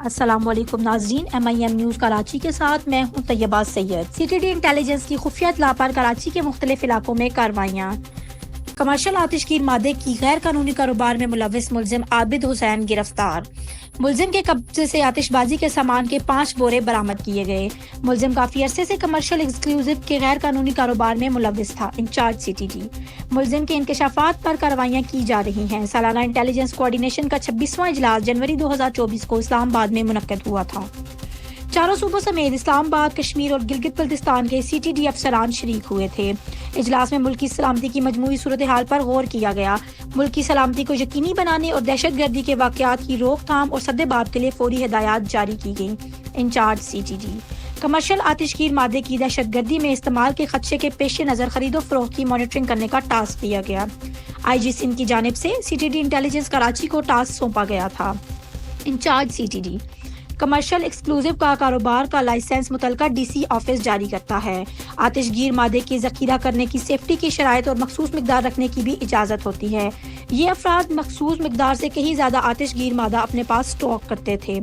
السلام علیکم ناظرین، MIM نیوز کراچی کے ساتھ میں ہوں طیبہ سید۔ CTD انٹیلیجنس کی خفیہ اطلاع پر کراچی کے مختلف علاقوں میں کارروائیاں۔ کمرشل آتش گیر مادے کی غیر قانونی کاروبار میں ملوث ملزم عابد حسین گرفتار۔ ملزم کے قبضے سے آتش بازی کے سامان کے 5 بورے برآمد کیے گئے۔ ملزم کافی عرصے سے کمرشل ایکسکلوزیو کے غیر قانونی کاروبار میں ملوث تھا۔ انچارج CTD ملزم کے انکشافات پر کارروائیاں کی جا رہی ہیں۔ سالانہ انٹیلیجنس کوارڈینیشن کا 26واں اجلاس جنوری 2024 کو اسلام آباد میں منعقد ہوا تھا۔ چاروں صوبوں سمیت اسلام آباد، کشمیر اور گلگت بلتستان کے CTD افسران شریک ہوئے تھے۔ اجلاس میں ملکی سلامتی کی مجموعی صورتحال پر غور کیا گیا۔ ملکی سلامتی کو یقینی بنانے اور دہشت گردی کے واقعات کی روک تھام اور سدباب کے لیے فوری ہدایات جاری کی گئیں۔ انچارج CTD کمرشل آتش گیر مادے کی دہشت گردی میں استعمال کے خدشے کے پیش نظر خرید و فروخت کی مانیٹرنگ کرنے کا ٹاسک دیا گیا۔ IG سندھ کی جانب سے CTD انٹیلیجنس کراچی کو ٹاسک سونپا گیا تھا۔ انچارج CTD کمرشل ایکسکلوزیو کا کاروبار کا لائسنس متعلقہ DC آفس جاری کرتا ہے۔ آتش گیر مادے کے ذخیرہ کرنے کی سیفٹی کی شرائط اور مخصوص مقدار رکھنے کی بھی اجازت ہوتی ہے۔ یہ افراد مخصوص مقدار سے کہیں زیادہ آتش گیر مادہ اپنے پاس سٹاک کرتے تھے۔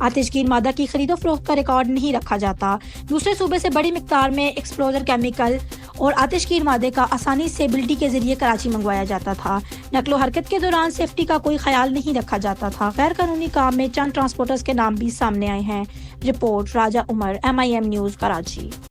آتش گیر مادہ کی خرید و فروخت کا ریکارڈ نہیں رکھا جاتا۔ دوسرے صوبے سے بڑی مقدار میں ایکسپلوزر کیمیکل اور آتش گیر مادے کا آسانی سے بلٹی کے ذریعے کراچی منگوایا جاتا تھا۔ نقل و حرکت کے دوران سیفٹی کا کوئی خیال نہیں رکھا جاتا تھا۔ غیر قانونی کام میں چند ٹرانسپورٹرز کے نام بھی سامنے آئے ہیں۔ رپورٹ راجہ عمر، MIM نیوز کراچی۔